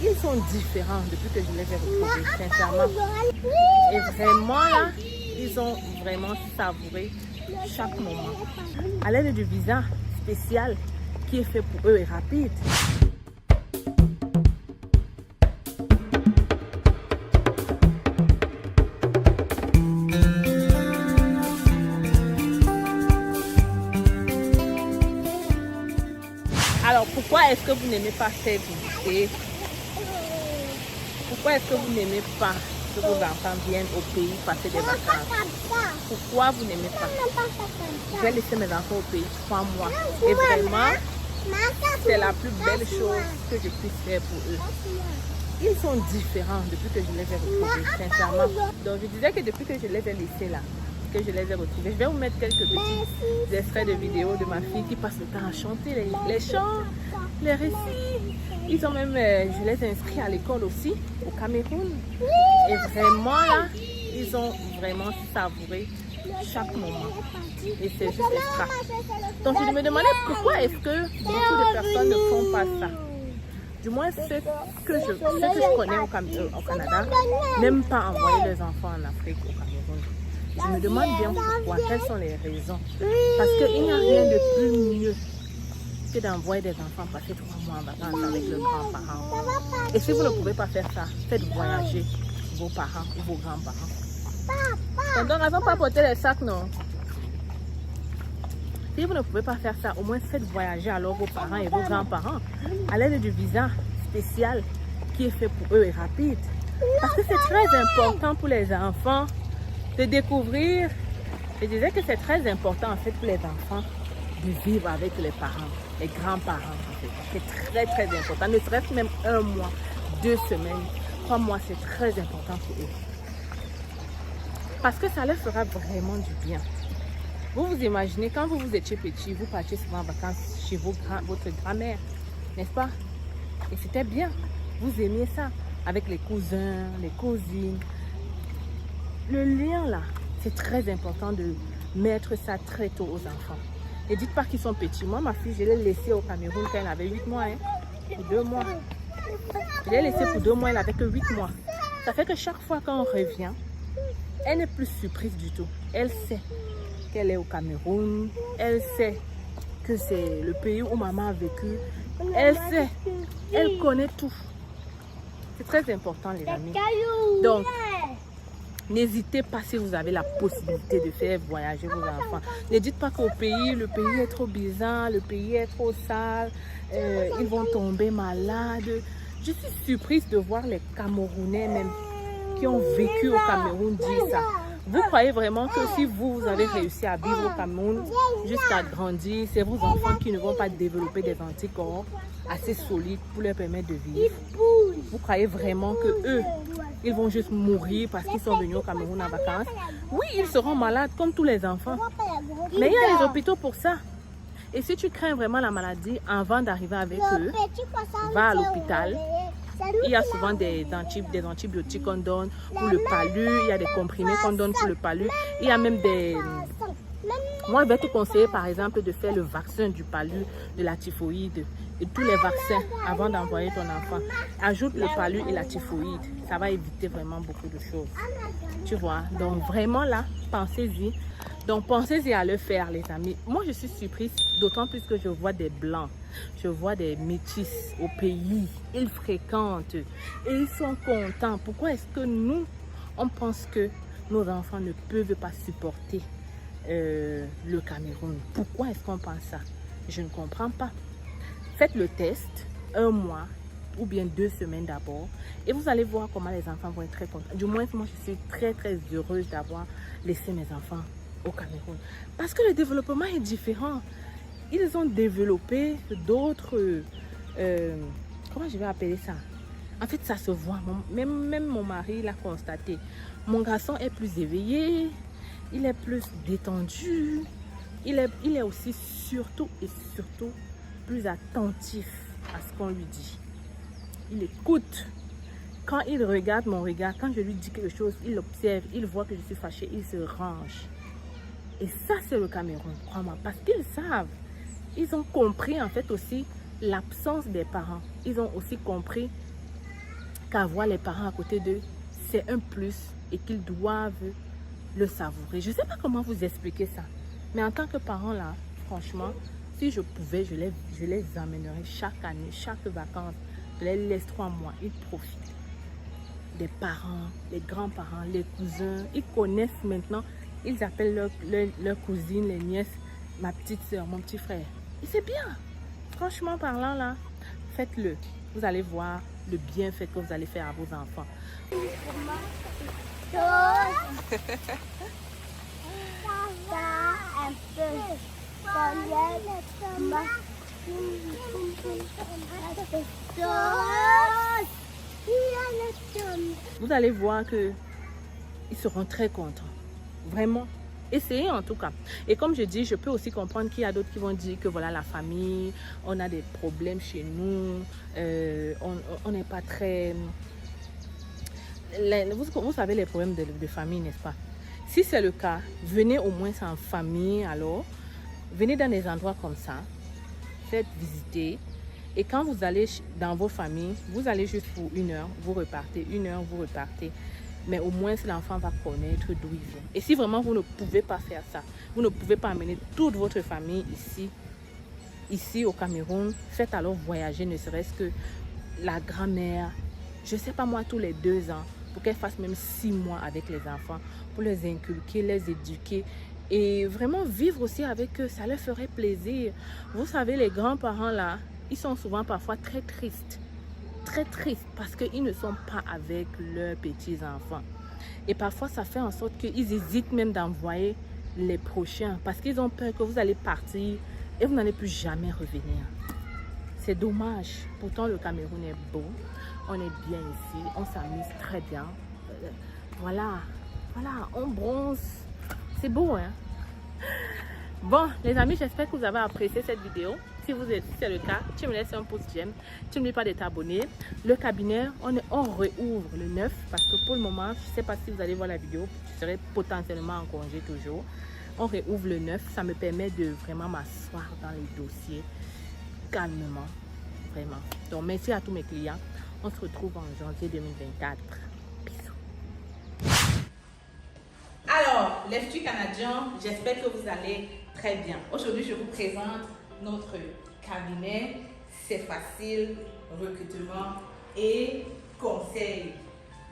Ils sont différents depuis que je les ai retrouvés, sincèrement. Et vraiment là, ils ont vraiment savouré chaque moment. À l'aide du visa spécial qui est fait pour eux et rapide. Alors pourquoi est-ce que vous n'aimez pas faire visiter? Pourquoi est-ce que vous n'aimez pas que vos enfants viennent au pays passer des vacances? Pourquoi vous n'aimez pas? Je vais laisser mes enfants au pays 3 mois. Et vraiment, c'est la plus belle chose que je puisse faire pour eux. Ils sont différents depuis que je les ai retrouvés, sincèrement. Donc je disais que depuis que je les ai laissés là, que je les ai retrouvés, je vais vous mettre quelques petits extraits de vidéos de ma fille qui passe le temps à chanter les chants, les récits. Ils ont même, je les ai inscrits à l'école aussi, au Cameroun. Et vraiment là, ils ont vraiment savouré chaque moment. Et c'est juste extra. Donc je me demandais pourquoi est-ce que beaucoup de personnes ne font pas ça. Du moins ceux que je connais au Canada n'aiment pas envoyer leurs enfants en Afrique, au Cameroun. Je me demande bien pourquoi, quelles sont les raisons. Parce qu'il n'y a rien de plus mieux que d'envoyer des enfants passer 3 mois en vacances avec leurs grands-parents. Et si vous ne pouvez pas faire ça, faites voyager vos parents ou vos grands-parents. Donc, raison pas porter les sacs, non. Si vous ne pouvez pas faire ça, au moins faites voyager alors vos parents et vos grands-parents à l'aide du visa spécial qui est fait pour eux et rapide. Parce que c'est très important pour les enfants de découvrir. Je disais que c'est très important en fait pour les enfants de vivre avec les parents, les grands-parents en fait. C'est très très important. Ne serait-ce même 1 mois, 2 semaines, 3 mois, c'est très important pour eux. Parce que ça leur fera vraiment du bien. Vous vous imaginez, quand vous étiez petit, vous partiez souvent en vacances chez votre grand-mère, n'est-ce pas? Et c'était bien. Vous aimiez ça avec les cousins, les cousines. Le lien là, c'est très important de mettre ça très tôt aux enfants. Et dites pas qu'ils sont petits. Moi, ma fille, je l'ai laissée au Cameroun quand elle avait 8 mois, pour 2 mois. Je l'ai laissée pour 2 mois, elle avait que 8 mois. Ça fait que chaque fois qu'on revient, elle n'est plus surprise du tout. Elle sait qu'elle est au Cameroun. Elle sait que c'est le pays où maman a vécu. Elle sait. Elle connaît tout. C'est très important, les amis. Donc, n'hésitez pas si vous avez la possibilité de faire voyager vos enfants. Ne dites pas qu'au pays, le pays est trop bizarre, le pays est trop sale, ils vont tomber malades. Je suis surprise de voir les Camerounais même qui ont vécu au Cameroun dire ça. Vous croyez vraiment que si vous avez réussi à vivre au Cameroun jusqu'à grandir, c'est vos enfants qui ne vont pas développer des anticorps assez solides pour leur permettre de vivre? Vous croyez vraiment que eux, ils vont juste mourir parce qu'ils sont venus au Cameroun en vacances? Oui, ils seront malades comme tous les enfants. Mais il y a les hôpitaux pour ça. Et si tu crains vraiment la maladie, avant d'arriver avec eux, va à l'hôpital. Il y a souvent des antibiotiques qu'on donne pour le palu. Il y a des comprimés qu'on donne pour le palu. Il y a même des... Moi, je vais te conseiller, par exemple, de faire le vaccin du palu, de la typhoïde et tous les vaccins avant d'envoyer ton enfant. Ajoute le palu et la typhoïde. Ça va éviter vraiment beaucoup de choses. Tu vois? Donc, vraiment là, pensez-y. Donc, pensez-y à le faire, les amis. Moi, je suis surprise, d'autant plus que je vois des blancs. Je vois des métis au pays. Ils fréquentent et ils sont contents. Pourquoi est-ce que nous, on pense que nos enfants ne peuvent pas supporter le Cameroun? Pourquoi est-ce qu'on pense ça? Je ne comprends pas. Faites le test 1 mois ou bien 2 semaines d'abord et vous allez voir comment les enfants vont être très contents. Du moins, moi, je suis très très heureuse d'avoir laissé mes enfants au Cameroun parce que le développement est différent. Ils ont développé d'autres comment je vais appeler ça? En fait, ça se voit. Même mon mari l'a constaté. Mon garçon est plus éveillé, il est plus détendu, il est aussi surtout plus attentif à ce qu'on lui dit. Il écoute. Quand il regarde mon regard, quand je lui dis quelque chose, il observe, il voit que je suis fâchée, il se range. Et ça, c'est le Cameroun, crois-moi, parce qu'ils savent. Ils ont compris en fait aussi l'absence des parents. Ils ont aussi compris qu'avoir les parents à côté d'eux, c'est un plus et qu'ils doivent le savourer. Je ne sais pas comment vous expliquer ça. Mais en tant que parent, là, franchement, si je pouvais, je les amènerais chaque année, chaque vacances. Je les laisse 3 mois. Ils profitent. Les parents, les grands-parents, les cousins, ils connaissent maintenant. Ils appellent leurs cousines, les nièces, ma petite soeur, mon petit frère. Et c'est bien. Franchement parlant, là, faites-le. Vous allez voir le bienfait que vous allez faire à vos enfants. Vous allez voir que ils seront très contents. Vraiment. Essayez en tout cas. Et comme je dis, je peux aussi comprendre qu'il y a d'autres qui vont dire que voilà la famille, on a des problèmes chez nous, on n'est pas très... Vous savez les problèmes de famille, n'est-ce pas? Si c'est le cas, venez au moins en famille alors. Venez dans des endroits comme ça. Faites visiter. Et quand vous allez dans vos familles, vous allez juste pour 1 heure, vous repartez. 1 heure, vous repartez. Mais au moins, l'enfant va connaître d'où il vient. Et si vraiment vous ne pouvez pas faire ça, vous ne pouvez pas amener toute votre famille ici au Cameroun, faites alors voyager, ne serait-ce que la grand-mère, je ne sais pas moi, tous les 2 ans, pour qu'elle fasse même 6 mois avec les enfants, pour les inculquer, les éduquer et vraiment vivre aussi avec eux, ça leur ferait plaisir. Vous savez, les grands-parents là, ils sont souvent parfois très tristes. Très tristes parce qu'ils ne sont pas avec leurs petits-enfants. Et parfois, ça fait en sorte qu'ils hésitent même d'envoyer les prochains parce qu'ils ont peur que vous allez partir et vous n'allez plus jamais revenir. C'est dommage. Pourtant, le Cameroun est beau. On est bien ici. On s'amuse très bien. Voilà, on bronze. C'est beau, hein? Bon, les amis, j'espère que vous avez apprécié cette vidéo. Si c'est le cas, tu me laisses un pouce j'aime. Tu n'oublies pas de t'abonner. Le cabinet, on réouvre le 9 parce que pour le moment, je ne sais pas si vous allez voir la vidéo, je serai potentiellement en congé toujours. On réouvre le 9. Ça me permet de vraiment m'asseoir dans les dossiers calmement. Vraiment. Donc, merci à tous mes clients. On se retrouve en janvier 2024. Bisous. Alors, l'Institut canadien, j'espère que vous allez très bien. Aujourd'hui, je vous présente notre cabinet. C'est facile, recrutement et conseil.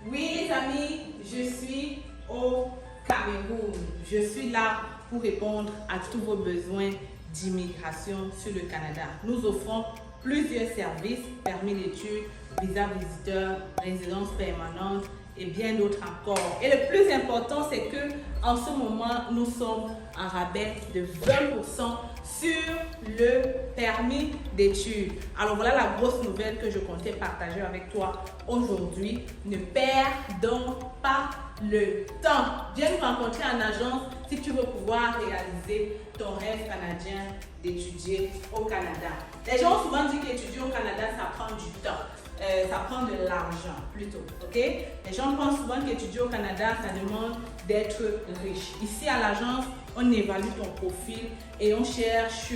Oui, les amis, je suis au Cameroun. Je suis là pour répondre à tous vos besoins d'immigration sur le Canada. Nous offrons plusieurs services, permis d'études, visa visiteur, résidence permanente et bien d'autres encore. Et le plus important, c'est que en ce moment, nous sommes en rabais de 20% sur le permis d'études. Alors voilà la grosse nouvelle que je comptais partager avec toi aujourd'hui. Ne perdons pas le temps. Viens nous rencontrer en agence si tu veux pouvoir réaliser ton rêve canadien d'étudier au Canada. Les gens ont souvent dit qu'étudier au Canada, ça prend du temps. Ça prend de l'argent plutôt, ok? Les gens pensent souvent qu'étudier au Canada, ça demande d'être riche. Ici à l'agence, on évalue ton profil et on cherche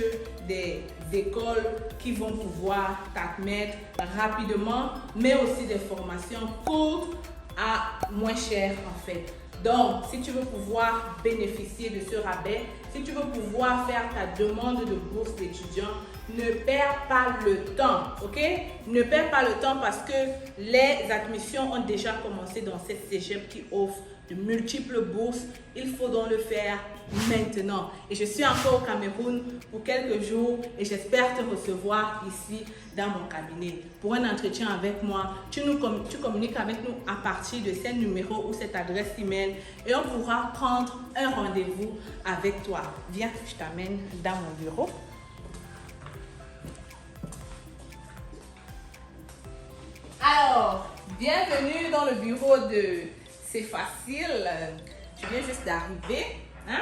des écoles qui vont pouvoir t'admettre rapidement, mais aussi des formations courtes à moins cher en fait. Donc, si tu veux pouvoir bénéficier de ce rabais, si tu veux pouvoir faire ta demande de bourse d'étudiant, ne perds pas le temps, ok? Ne perds pas le temps parce que les admissions ont déjà commencé dans cette cégep qui offre de multiples bourses. Il faut donc le faire maintenant. Et je suis encore au Cameroun pour quelques jours et j'espère te recevoir ici dans mon cabinet pour un entretien avec moi. Tu communiques avec nous à partir de ce numéro ou cette adresse email et on pourra prendre un rendez-vous avec toi. Viens, je t'amène dans mon bureau. Alors, bienvenue dans le bureau de C'est facile. Tu viens juste d'arriver. Hein?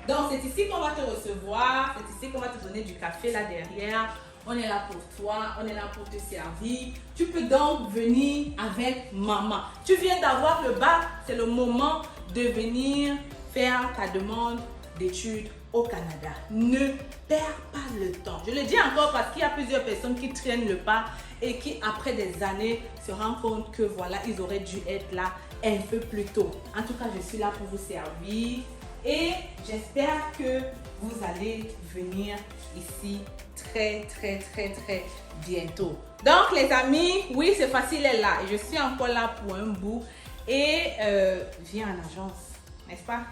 Donc, c'est ici qu'on va te recevoir. C'est ici qu'on va te donner du café là derrière. On est là pour toi. On est là pour te servir. Tu peux donc venir avec maman. Tu viens d'avoir le bac. C'est le moment de venir faire ta demande d'études au Canada. Ne perds pas le temps. Je le dis encore parce qu'il y a plusieurs personnes qui traînent le pas et qui, après des années, se rendent compte que voilà, ils auraient dû être là un peu plus tôt. En tout cas, je suis là pour vous servir et j'espère que vous allez venir ici très bientôt. Donc les amis, oui, c'est facile, elle est là. Je suis encore là pour un bout et viens en agence, n'est-ce pas?